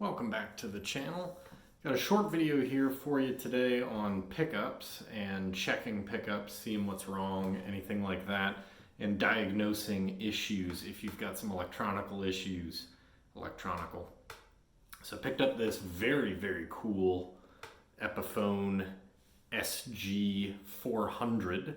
Welcome back to the channel. Got a short video here for you today on pickups and checking pickups, seeing what's wrong, anything like that, and diagnosing issues if you've got some electronical issues. So I picked up this very cool Epiphone SG 400.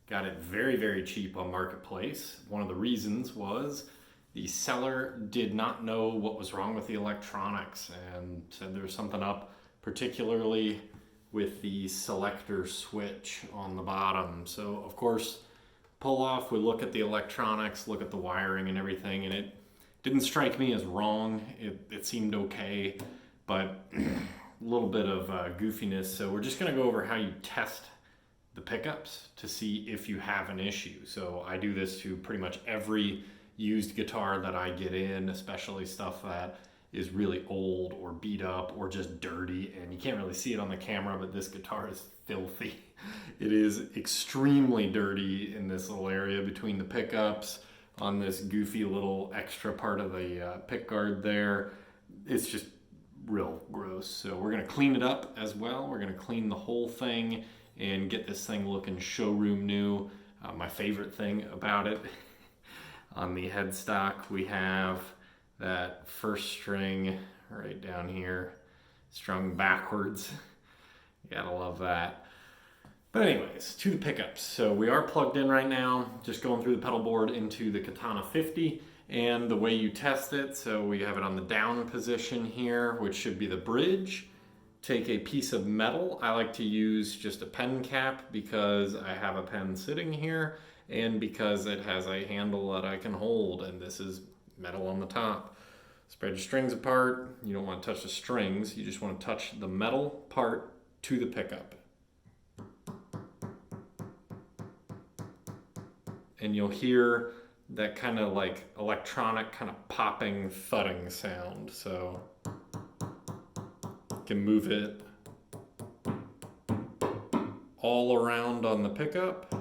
Got it very cheap on Marketplace. One of the reasons was the seller did not know what was wrong with the electronics and said there was something up, particularly with the selector switch on the bottom. So of course, pull off, we look at the electronics, look at the wiring and everything, and it didn't strike me as wrong. It seemed okay, but a little bit of goofiness. So we're just gonna go over how you test the pickups to see if you have an issue. So I do this to pretty much every used guitar that I get in, especially stuff that is really old or beat up or just dirty, and you can't really see it on the camera, but this guitar is filthy. It is extremely dirty in this little area between the pickups, on this goofy little extra part of the pick guard there. It's just real gross. So we're gonna clean it up as well. We're gonna clean the whole thing and get this thing looking showroom new. My favorite thing about it, on the headstock, we have that first string right down here, strung backwards. You gotta love that. But anyways, to the pickups. So we are plugged in right now, just going through the pedal board into the Katana 50, and the way you test it, so we have it on the down position here, which should be the bridge. Take a piece of metal. I like to use just a pen cap because I have a pen sitting here and because it has a handle that I can hold, and this is metal on the top. Spread your strings apart. You don't want to touch the strings. You just want to touch the metal part to the pickup. And you'll hear that kind of like electronic kind of popping, thudding sound. So you can move it all around on the pickup.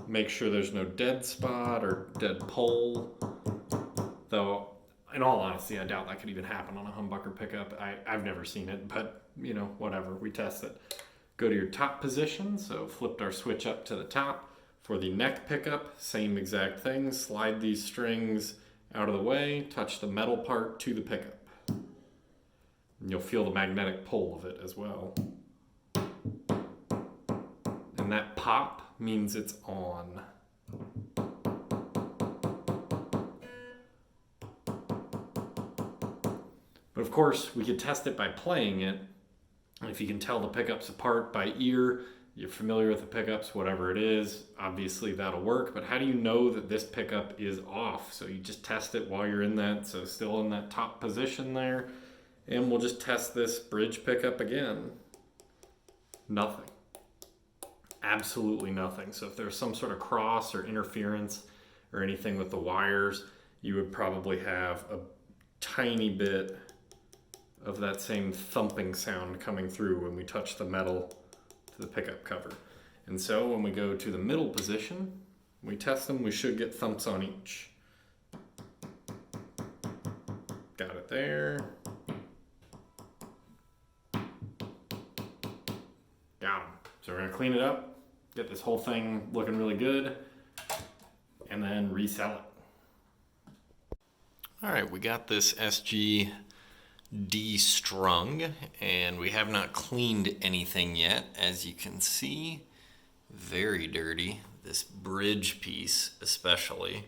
Make sure there's no dead spot or dead pole. Though, in all honesty, I doubt that could even happen on a humbucker pickup. I've never seen it, but you know, whatever, we test it. Go to your top position, so flipped our switch up to the top. For the neck pickup, same exact thing. Slide these strings out of the way, touch the metal part to the pickup. And you'll feel the magnetic pull of it as well. And that pop means it's on. But of course, we could test it by playing it. And if you can tell the pickups apart by ear, you're familiar with the pickups, whatever it is, obviously that'll work. But how do you know that this pickup is off? So you just test it while you're in that, so still in that top position there. And we'll just test this bridge pickup again. Nothing. Absolutely nothing. So if there's some sort of cross or interference or anything with the wires, you would probably have a tiny bit of that same thumping sound coming through when we touch the metal to the pickup cover. And so when we go to the middle position, we test them, we should get thumps on each. Got it there. Got them. So we're gonna clean it up, get this whole thing looking really good, and then resell it. All right, we got this SG destrung, and we have not cleaned anything yet. As you can see, very dirty. This bridge piece especially,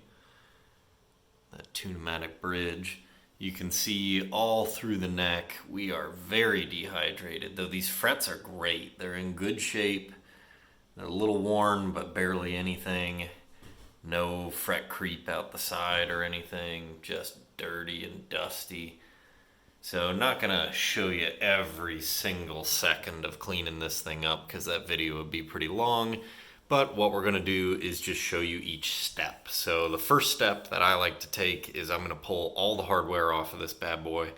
that tunematic bridge. You can see all through the neck, we are very dehydrated, though these frets are great. They're in good shape. They're a little worn, but barely anything. No fret creep out the side or anything, just dirty and dusty. So not gonna show you every single second of cleaning this thing up because that video would be pretty long. But what we're gonna do is just show you each step. So the first step that I like to take is I'm gonna pull all the hardware off of this bad boy,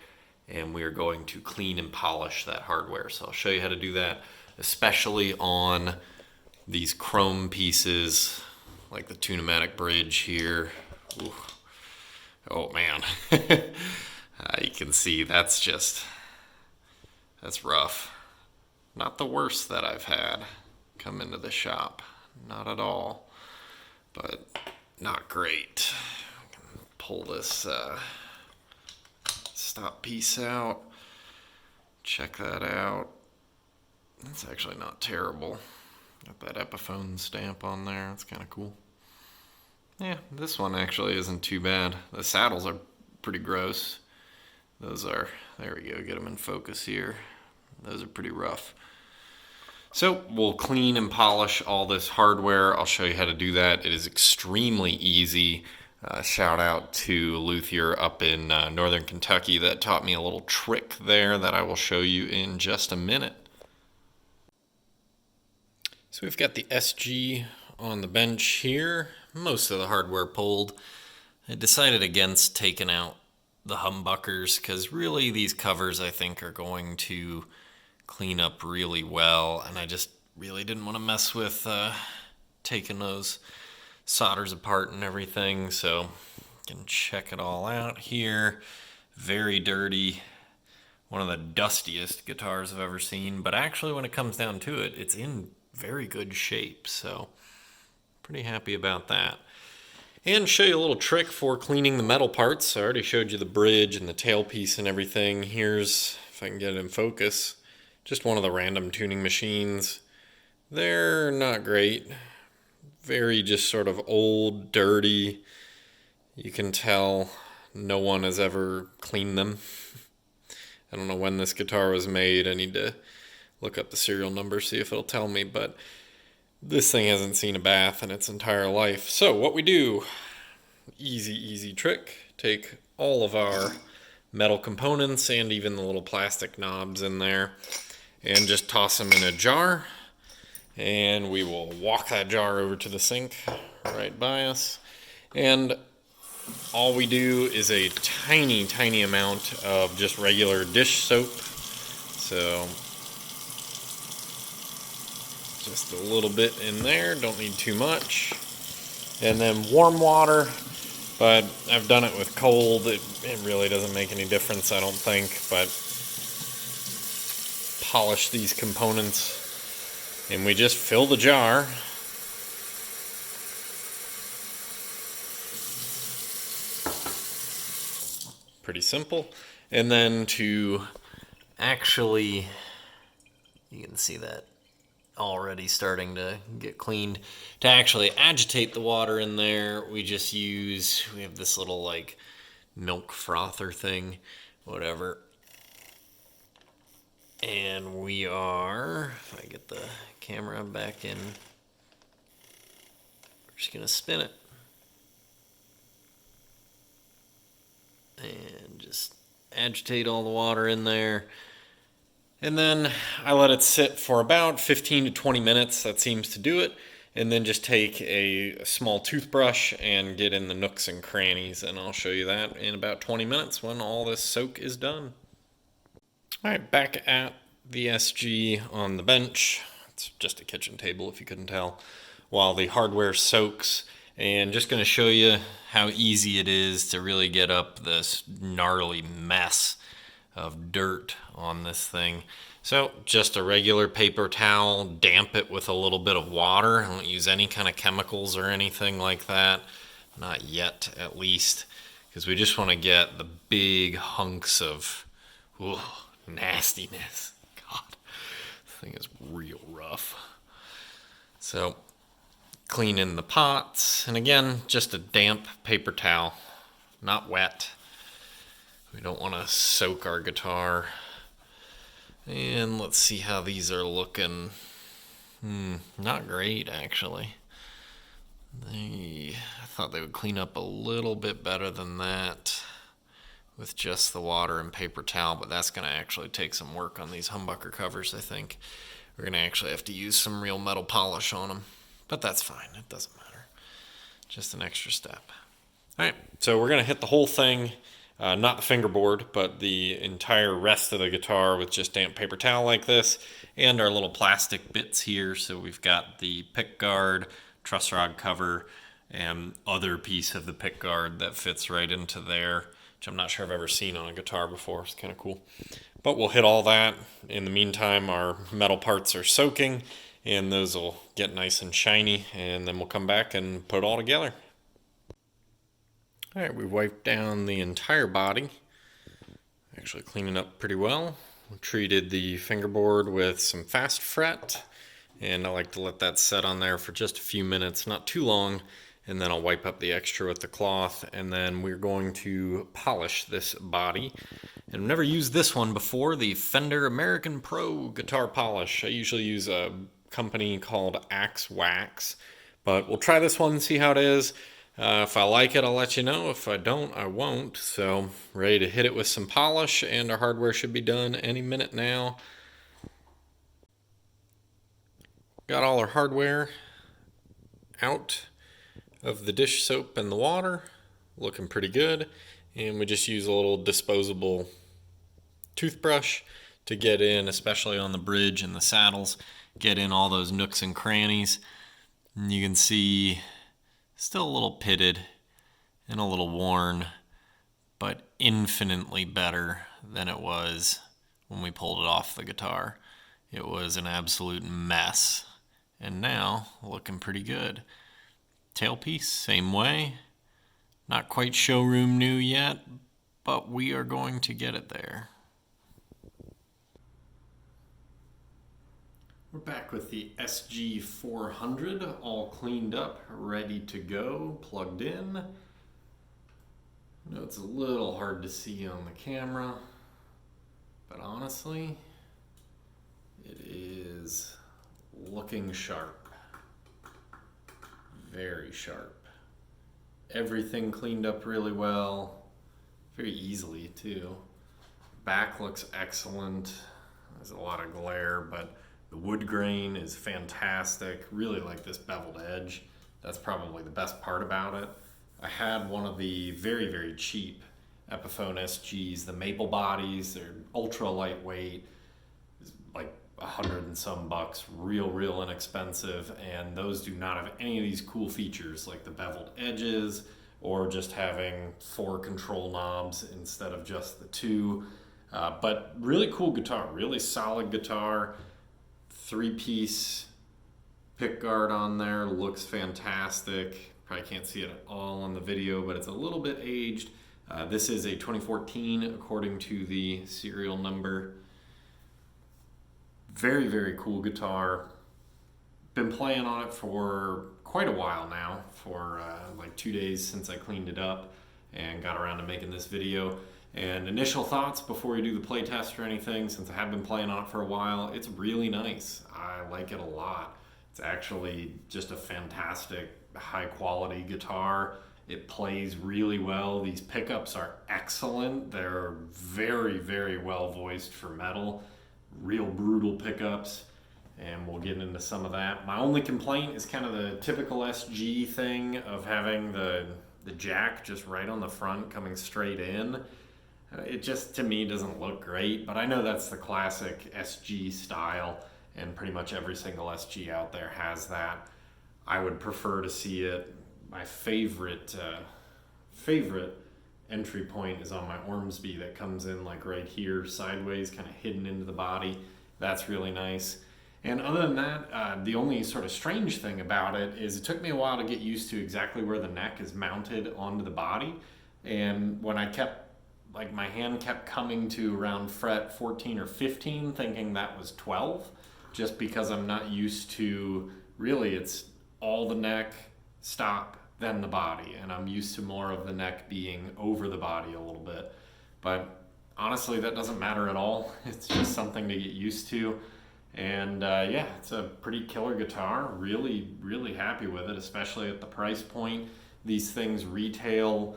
and we are going to clean and polish that hardware. So I'll show you how to do that, especially on these chrome pieces like the tunematic bridge here. Ooh. Oh man. You can can see, that's rough. Not the worst that I've had come into the shop. Not at all. But not great. I can pull this stop piece out. Check that out. That's actually not terrible. Got that Epiphone stamp on there. That's kind of cool. Yeah, this one actually isn't too bad. The saddles are pretty gross. Those are, there we go, get them in focus here. Those are pretty rough. So we'll clean and polish all this hardware. I'll show you how to do that. It is extremely easy. Shout out to Luthier up in northern Kentucky that taught me a little trick there that I will show you in just a minute. So we've got the SG on the bench here. Most of the hardware pulled. I decided against taking out the humbuckers because really these covers I think are going to clean up really well, and I just really didn't want to mess with taking those solders apart and everything. So you can check it all out here. Very dirty. One of the dustiest guitars I've ever seen, but actually when it comes down to it, it's in very good shape, so pretty happy about that. And show you a little trick for cleaning the metal parts. I already showed you the bridge and the tailpiece and everything. Here's, if I can get it in focus, just one of the random tuning machines. They're not great. Very just sort of old, dirty. You can tell no one has ever cleaned them. I don't know when this guitar was made. I need to look up the serial number, see if it'll tell me, but this thing hasn't seen a bath in its entire life. So what we do, easy trick, take all of our metal components and even the little plastic knobs in there and just toss them in a jar, and we will walk that jar over to the sink right by us, and all we do is a tiny amount of just regular dish soap. So just a little bit in there, don't need too much. And then warm water, but I've done it with cold. It really doesn't make any difference, I don't think, but polish these components and we just fill the jar. Pretty simple. And then to actually, you can see that already starting to get cleaned. To actually agitate the water in there, we have this little like milk frother thing, whatever. And we are, if I get the camera back in, we're just gonna spin it. And just agitate all the water in there. And then I let it sit for about 15 to 20 minutes. That seems to do it. And then just take a small toothbrush and get in the nooks and crannies. And I'll show you that in about 20 minutes when all this soak is done. All right, back at the SG on the bench. It's just a kitchen table if you couldn't tell. While the hardware soaks. And just going to show you how easy it is to really get up this gnarly mess of dirt on this thing. So just a regular paper towel, damp it with a little bit of water. I don't use any kind of chemicals or anything like that. Not yet, at least, because we just want to get the big hunks of nastiness. God, this thing is real rough. So clean in the pots, and again, just a damp paper towel, not wet. We don't want to soak our guitar. And let's see how these are looking. Not great, actually. I thought they would clean up a little bit better than that with just the water and paper towel, but that's going to actually take some work on these humbucker covers, I think. We're going to actually have to use some real metal polish on them, but that's fine. It doesn't matter. Just an extra step. All right, so we're going to hit the whole thing. Not the fingerboard, but the entire rest of the guitar with just damp paper towel like this, and our little plastic bits here. So we've got the pick guard, truss rod cover, and other piece of the pick guard that fits right into there which I'm not sure I've ever seen on a guitar before. It's kind of cool. But we'll hit all that. In the meantime, our metal parts are soaking, and those will get nice and shiny, and then we'll come back and put it all together. All right, we wiped down the entire body. Actually cleaning up pretty well. We treated the fingerboard with some fast fret, and I like to let that set on there for just a few minutes, not too long, and then I'll wipe up the extra with the cloth, and then we're going to polish this body. And I've never used this one before, the Fender American Pro guitar polish. I usually use a company called Axe Wax, but we'll try this one and see how it is. If I like it, I'll let you know. If I don't, I won't. So, ready to hit it with some polish, and our hardware should be done any minute now. Got all our hardware out of the dish soap and the water, looking pretty good. And we just use a little disposable toothbrush to get in, especially on the bridge and the saddles, get in all those nooks and crannies. And you can see still a little pitted and a little worn, but infinitely better than it was when we pulled it off the guitar. It was an absolute mess, and now looking pretty good. Tailpiece, same way. Not quite showroom new yet, but we are going to get it there. We're back with the SG 400, all cleaned up, ready to go, plugged in. I know it's a little hard to see on the camera, but honestly, it is looking sharp. Very sharp. Everything cleaned up really well, very easily too. Back looks excellent. There's a lot of glare, but the wood grain is fantastic. Really like this beveled edge. That's probably the best part about it. I had one of the very, very cheap Epiphone SGs, the maple bodies. They're ultra lightweight, like $100 and some bucks, real inexpensive. And those do not have any of these cool features like the beveled edges or just having 4 control knobs instead of just the 2. But really cool guitar, really solid guitar. 3-piece pickguard on there, looks fantastic. Probably can't see it at all on the video, but it's a little bit aged. This is a 2014 according to the serial number. Very, very cool guitar. Been playing on it for quite a while now, for like 2 days since I cleaned it up and got around to making this video. And initial thoughts before you do the play test or anything, since I have been playing on it for a while, it's really nice. I like it a lot. It's actually just a fantastic, high quality guitar. It plays really well. These pickups are excellent. They're very, very well voiced for metal. Real brutal pickups, and we'll get into some of that. My only complaint is kind of the typical SG thing of having the jack just right on the front coming straight in. It just, to me, doesn't look great, but I know that's the classic SG style, and pretty much every single SG out there has that. I would prefer to see it. My favorite entry point is on my Ormsby that comes in like right here, sideways, kind of hidden into the body. That's really nice. And other than that, the only sort of strange thing about it is it took me a while to get used to exactly where the neck is mounted onto the body. And when I kept, like my hand kept coming to around fret 14 or 15, thinking that was 12, just because I'm not used to, really it's all the neck, stop, then the body. And I'm used to more of the neck being over the body a little bit. But honestly, that doesn't matter at all. It's just something to get used to. And yeah, it's a pretty killer guitar. Really happy with it, especially at the price point. These things retail,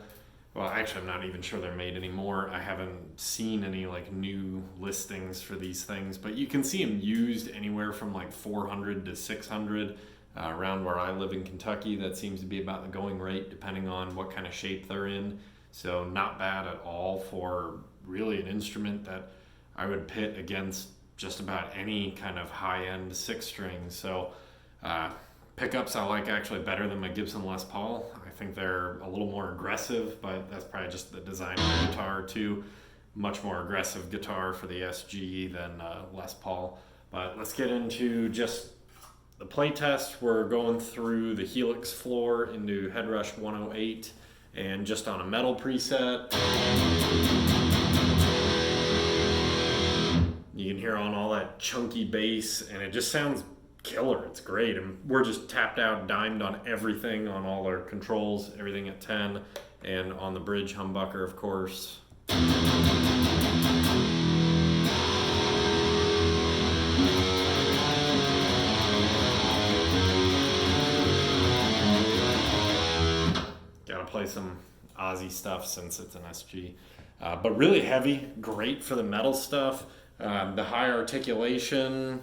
well, actually, I'm not even sure they're made anymore. I haven't seen any like new listings for these things, but you can see them used anywhere from like 400 to 600 around where I live in Kentucky. That seems to be about the going rate, depending on what kind of shape they're in. So not bad at all for really an instrument that I would pit against just about any kind of high-end 6-string. So Pickups I like actually better than my Gibson Les Paul. I think they're a little more aggressive, but that's probably just the design of the guitar too. Much more aggressive guitar for the SG than Les Paul. But let's get into just the play test. We're going through the Helix Floor into Headrush 108 and just on a metal preset. You can hear on all that chunky bass and it just sounds killer. It's great. And we're just tapped out, dimed on everything, on all our controls, everything at 10, and on the bridge humbucker, of course. Gotta play some Aussie stuff since it's an SG. But really heavy, great for the metal stuff. The high articulation.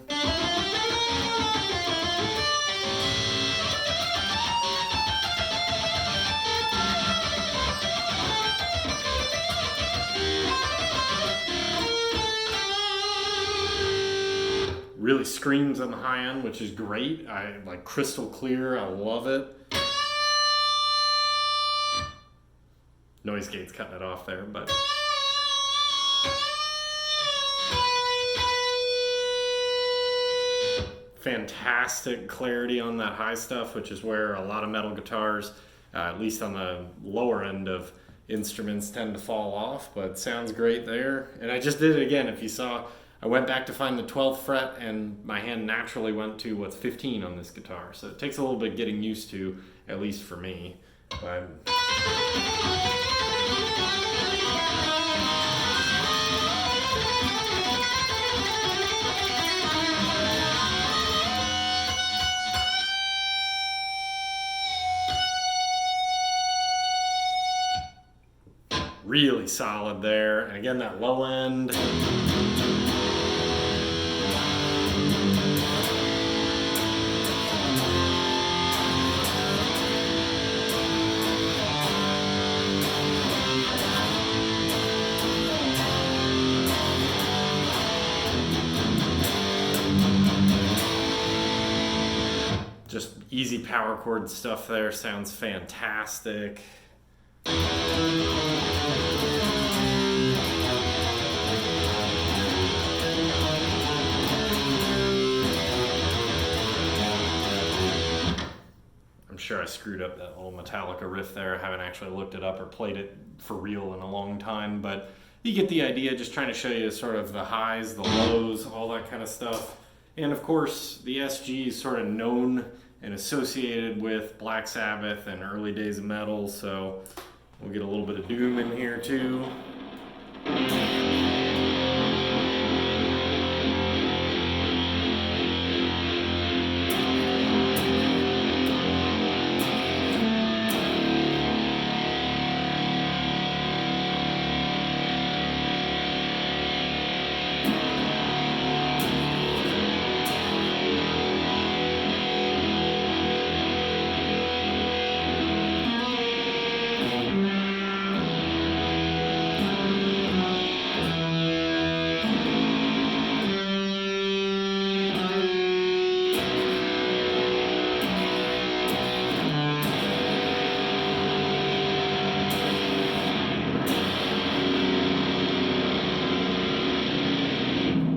Really screams on the high end, which is great. I like crystal clear. I love it. Noise gate's cutting it off there, but fantastic clarity on that high stuff, which is where a lot of metal guitars, at least on the lower end of instruments, tend to fall off, but sounds great there. And I just did it again. If you saw, I went back to find the 12th fret and my hand naturally went to what's 15 on this guitar. So it takes a little bit getting used to, at least for me. But really solid there. And again, that low end. Just easy power chord stuff there. Sounds fantastic. I'm sure I screwed up that little Metallica riff there. I haven't actually looked it up or played it for real in a long time, but you get the idea. Just trying to show you sort of the highs, the lows, all that kind of stuff. And of course, the SG is sort of known and associated with Black Sabbath and early days of metal, so we'll get a little bit of Doom in here too.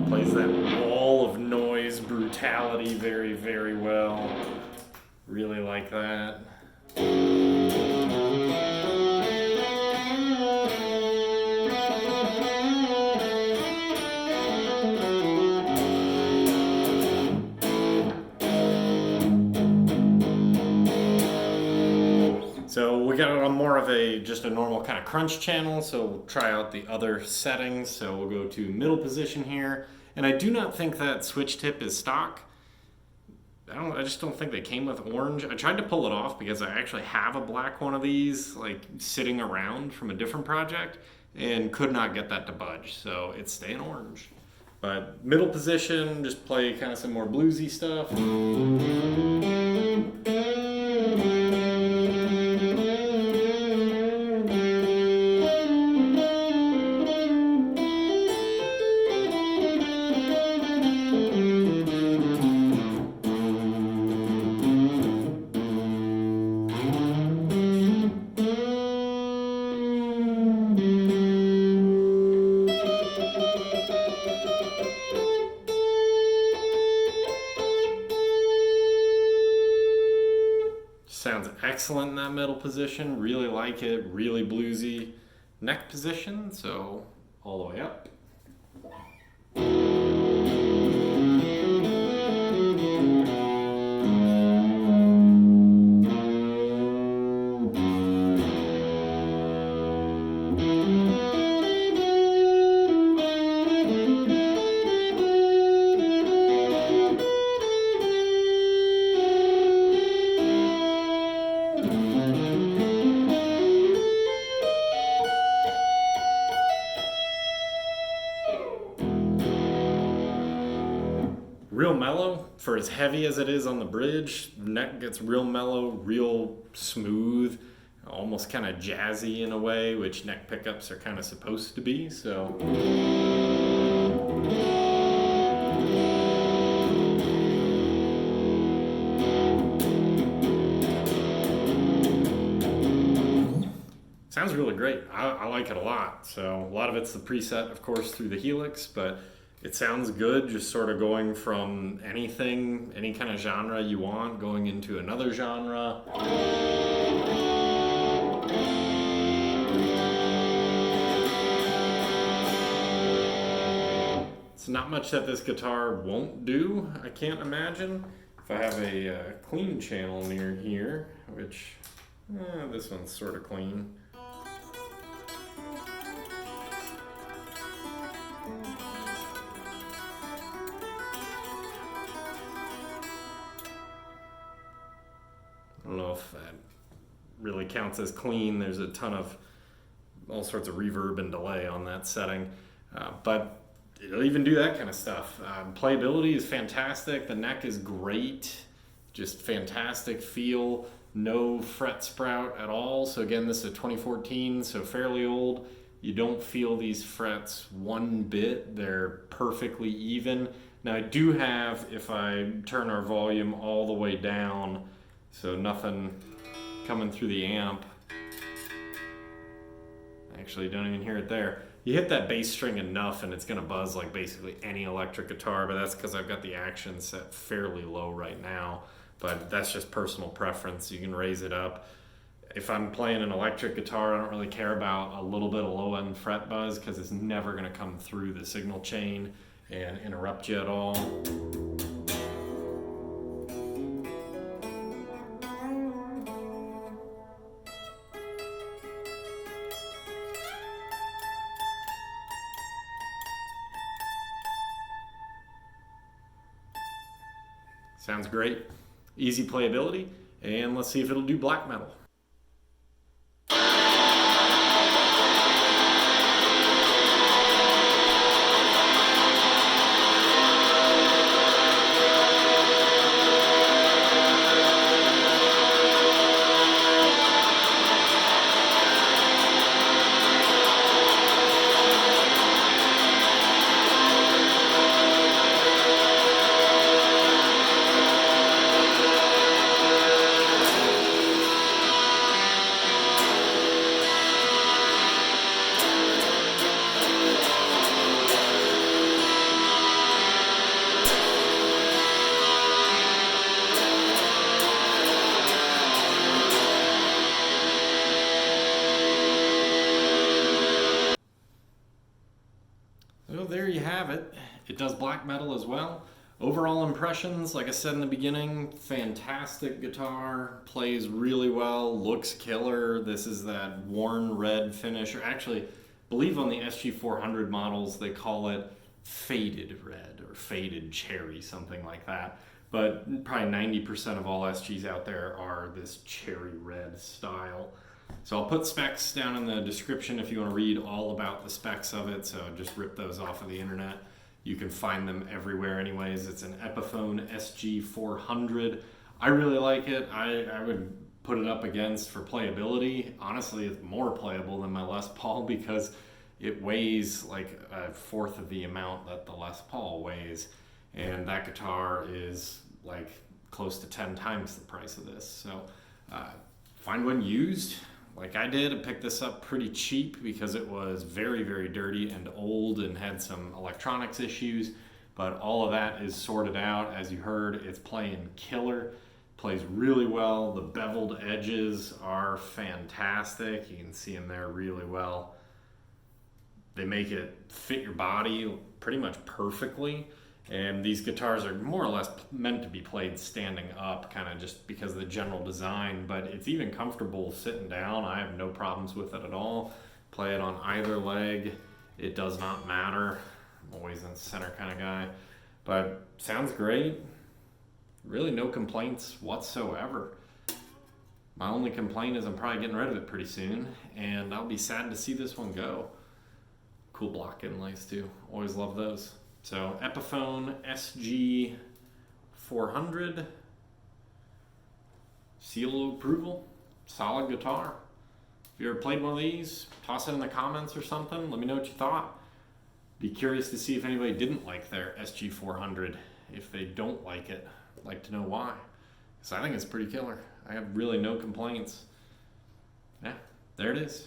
Plays that wall of noise brutality very, very well. Really like that. So we got it on more of just a normal kind of crunch channel, so we'll try out the other settings. So we'll go to middle position here, and I do not think that switch tip is stock. I just don't think they came with orange. I tried to pull it off because I actually have a black one of these like sitting around from a different project and could not get that to budge, so it's staying orange. But middle position, just play kind of some more bluesy stuff. excellent in that middle position. Really like it. Really bluesy neck position. So all the way up. Real mellow for as heavy as it is on the bridge. The neck gets real mellow, real smooth, almost kind of jazzy in a way, which neck pickups are kind of supposed to be. So sounds really great. I like it a lot. So a lot of it's the preset, of course, through the Helix, but it sounds good just sort of going from anything, any kind of genre you want, going into another genre. It's not much that this guitar won't do, I can't imagine. If I have a clean channel near here, which this one's sort of clean. I don't know if that really counts as clean. There's a ton of all sorts of reverb and delay on that setting, but it'll even do that kind of stuff. Playability is fantastic. The neck is great, just fantastic feel. No fret sprout at all. So again, this is a 2014, so fairly old. You don't feel these frets one bit. They're perfectly even. Now I do have, if I turn our volume all the way down, so nothing coming through the amp. Actually, don't even hear it there. You hit that bass string enough and it's gonna buzz like basically any electric guitar, but that's because I've got the action set fairly low right now. But that's just personal preference. You can raise it up. If I'm playing an electric guitar, I don't really care about a little bit of low end fret buzz because it's never gonna come through the signal chain and interrupt you at all. Sounds great. Easy playability, and let's see if it'll do black metal. So there you have it. It does black metal as well. Overall impressions, like I said in the beginning, fantastic guitar, plays really well, looks killer. This is that worn red finish, or actually, I believe on the SG400 models they call it faded red or faded cherry, something like that. But probably 90% of all SGs out there are this cherry red style. So I'll put specs down in the description if you want to read all about the specs of it. So just rip those off of the internet. You can find them everywhere anyways. It's an Epiphone SG 400. I really like it. I would put it up against for playability. Honestly, it's more playable than my Les Paul because it weighs like a fourth of the amount that the Les Paul weighs. And that guitar is like close to 10 times the price of this. So find one used. Like I did, I picked this up pretty cheap because it was very, very dirty and old and had some electronics issues, but all of that is sorted out. As you heard, it's playing killer. Plays really well. The beveled edges are fantastic. You can see them there really well. They make it fit your body pretty much perfectly. And these guitars are more or less meant to be played standing up, kind of just because of the general design, but it's even comfortable sitting down. I have no problems with it at all. Play it on either leg. It does not matter. I'm always in the center kind of guy. But sounds great. Really no complaints whatsoever. My only complaint is I'm probably getting rid of it pretty soon, and I'll be sad to see this one go. Cool block inlays too. Always love those. So Epiphone SG 400. Seal of approval. Solid guitar. If you ever played one of these, toss it in the comments or something. Let me know what you thought. Be curious to see if anybody didn't like their SG 400. If they don't like it, I'd like to know why. Because I think it's pretty killer. I have really no complaints. Yeah, there it is.